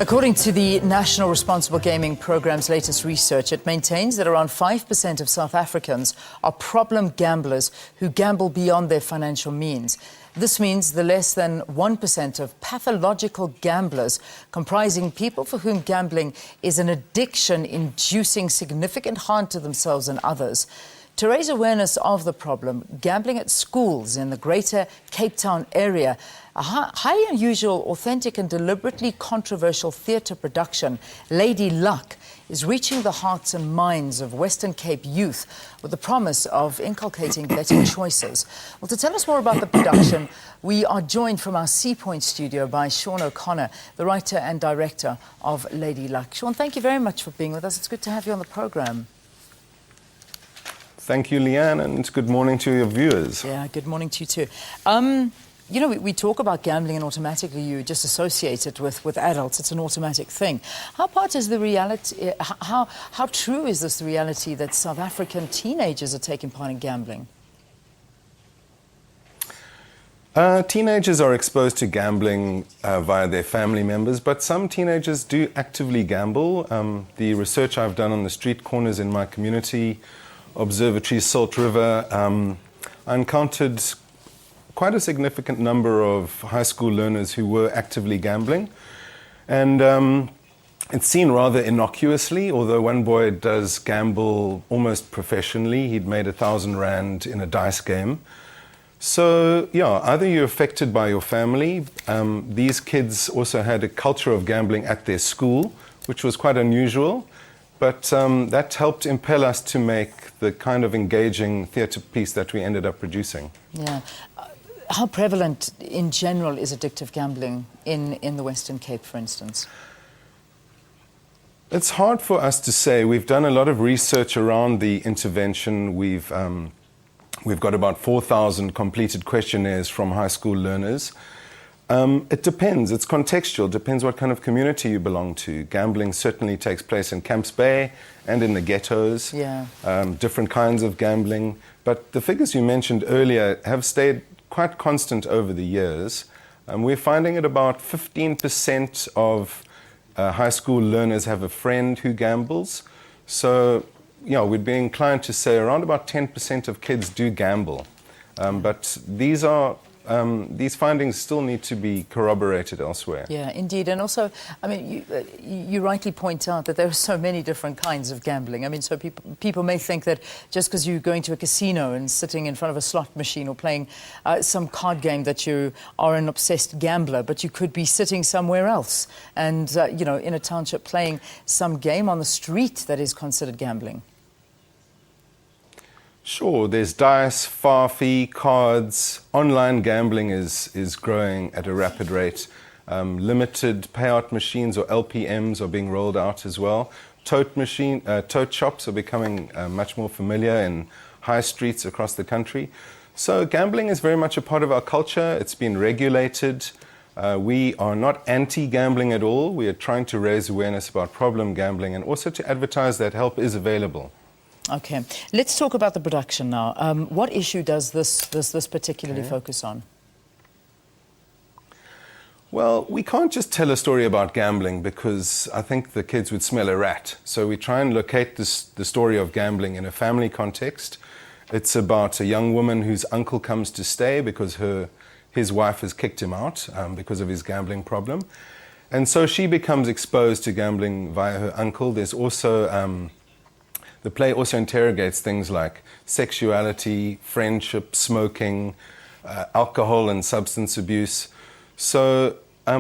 According to the National Responsible Gaming Programme's latest research, it maintains that around 5% of South Africans are problem gamblers who gamble beyond their financial means. This means the less than 1% of pathological gamblers, comprising people for whom gambling is an addiction inducing significant harm to themselves and others. To raise awareness of the problem, gambling at schools in the greater Cape Town area, a highly unusual, authentic and deliberately controversial theatre production, Lady Luck, is reaching the hearts and minds of Western Cape youth with the promise of inculcating better choices. Well, to tell us more about the production, we are joined from our Sea Point studio by Sean O'Connor, the writer and director of Lady Luck. Sean, thank you very much for being with us. It's good to have you on the programme. Thank you, Leanne, and good morning to your viewers. Yeah, good morning to you too. You know, we talk about gambling and automatically you just associate it with adults. It's an automatic thing. How part is the reality, how true is this the reality that South African teenagers are taking part in gambling? Teenagers are exposed to gambling via their family members, but some teenagers do actively gamble. The research I've done on the street corners in my community, Observatory, Salt River, I encountered quite a significant number of high school learners who were actively gambling. And it's seen rather innocuously, although one boy does gamble almost professionally. He'd made 1,000 rand in a dice game. So, yeah, either you're affected by your family. These kids also had a culture of gambling at their school, which was quite unusual. But that helped impel us to make the kind of engaging theatre piece that we ended up producing. Yeah. How prevalent in general is addictive gambling in the Western Cape, for instance? It's hard for us to say. We've done a lot of research around the intervention. We've got about 4,000 completed questionnaires from high school learners. It depends. It's contextual. It depends what kind of community you belong to. Gambling certainly takes place in Camps Bay and in the ghettos. Yeah. Different kinds of gambling. But the figures you mentioned earlier have stayed quite constant over the years. We're finding at about 15% of high school learners have a friend who gambles. So, you know, we'd be inclined to say around about 10% of kids do gamble. But these findings still need to be corroborated elsewhere. Yeah, indeed. And also, I mean, you rightly point out that there are so many different kinds of gambling. I mean, so people may think that just because you're going to a casino and sitting in front of a slot machine or playing some card game that you are an obsessed gambler, but you could be sitting somewhere else and, you know, in a township playing some game on the street that is considered gambling. Sure, there's dice, farfie, cards. Online gambling is growing at a rapid rate. Limited payout machines, or LPMs, are being rolled out as well. Tote shops are becoming much more familiar in high streets across the country. So gambling is very much a part of our culture. It's been regulated. We are not anti-gambling at all. We are trying to raise awareness about problem gambling and also to advertise that help is available. Okay, let's talk about the production now. What issue does this particularly focus on? Well, we can't just tell a story about gambling because I think the kids would smell a rat. So we try and locate the story of gambling in a family context. It's about a young woman whose uncle comes to stay because his wife has kicked him out because of his gambling problem. And so she becomes exposed to gambling via her uncle. There's also the play also interrogates things like sexuality, friendship, smoking, alcohol and substance abuse. So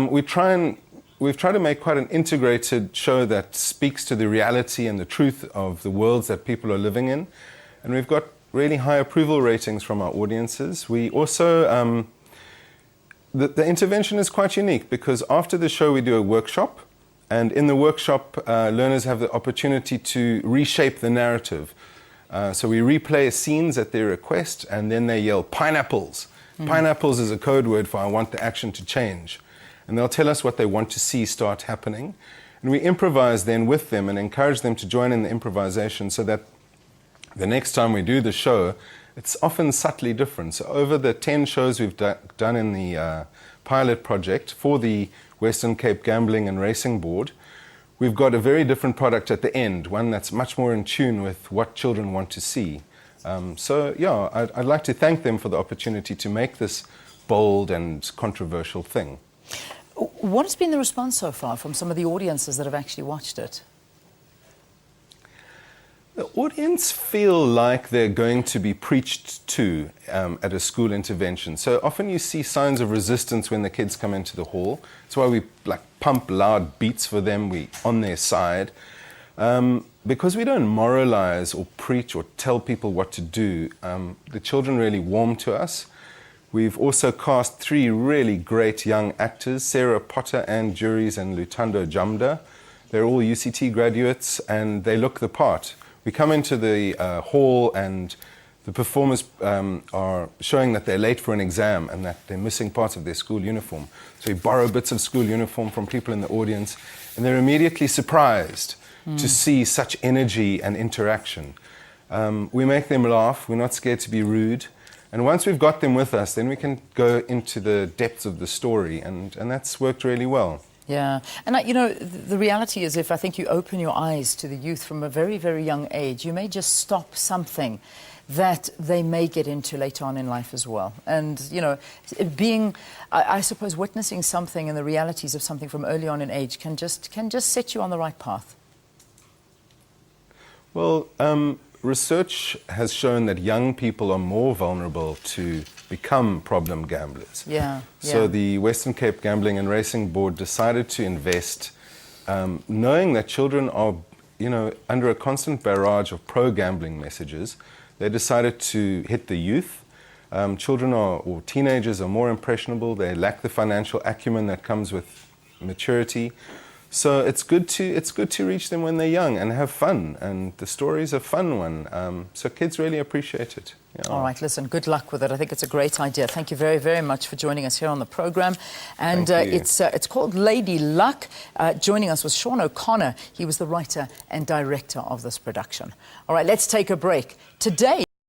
we've tried to make quite an integrated show that speaks to the reality and the truth of the worlds that people are living in. And we've got really high approval ratings from our audiences. We also, the intervention is quite unique because after the show we do a workshop. And in the workshop, learners have the opportunity to reshape the narrative. So we replay scenes at their request, and then they yell, "Pineapples." Pineapples is a code word for "I want the action to change." And they'll tell us what they want to see start happening. And we improvise then with them and encourage them to join in the improvisation so that the next time we do the show, it's often subtly different. So over the 10 shows we've done in the pilot project for the Western Cape Gambling and Racing Board, we've got a very different product at the end, one that's much more in tune with what children want to see. So, yeah, I'd like to thank them for the opportunity to make this bold and controversial thing. What has been the response so far from some of the audiences that have actually watched it? The audience feel like they're going to be preached to at a school intervention. So often you see signs of resistance when the kids come into the hall. That's why we pump loud beats for them. We're on their side. Because we don't moralize or preach or tell people what to do, the children really warm to us. We've also cast 3 really great young actors, Sarah Potter, Anne Juries and Lutando Jamda. They're all UCT graduates and they look the part. We come into the hall and the performers are showing that they're late for an exam and that they're missing parts of their school uniform. So we borrow bits of school uniform from people in the audience and they're immediately surprised to see such energy and interaction. We make them laugh, we're not scared to be rude. And once we've got them with us, then we can go into the depths of the story and that's worked really well. Yeah, and you know, the reality is if I think you open your eyes to the youth from a very, very young age, you may just stop something that they may get into later on in life as well. And, you know, being, I suppose, witnessing something and the realities of something from early on in age can just set you on the right path. Well, research has shown that young people are more vulnerable to become problem gamblers. Yeah. So the Western Cape Gambling and Racing Board decided to invest, knowing that children are, you know, under a constant barrage of pro-gambling messages. They decided to hit the youth. Children or teenagers are more impressionable. They lack the financial acumen that comes with maturity. So it's good to reach them when they're young and have fun. And the story's a fun one. So kids really appreciate it. Yeah. All right, listen, good luck with it. I think it's a great idea. Thank you very, very much for joining us here on the programme. And it's called Lady Luck. Joining us was Sean O'Connor. He was the writer and director of this production. All right, let's take a break. Today...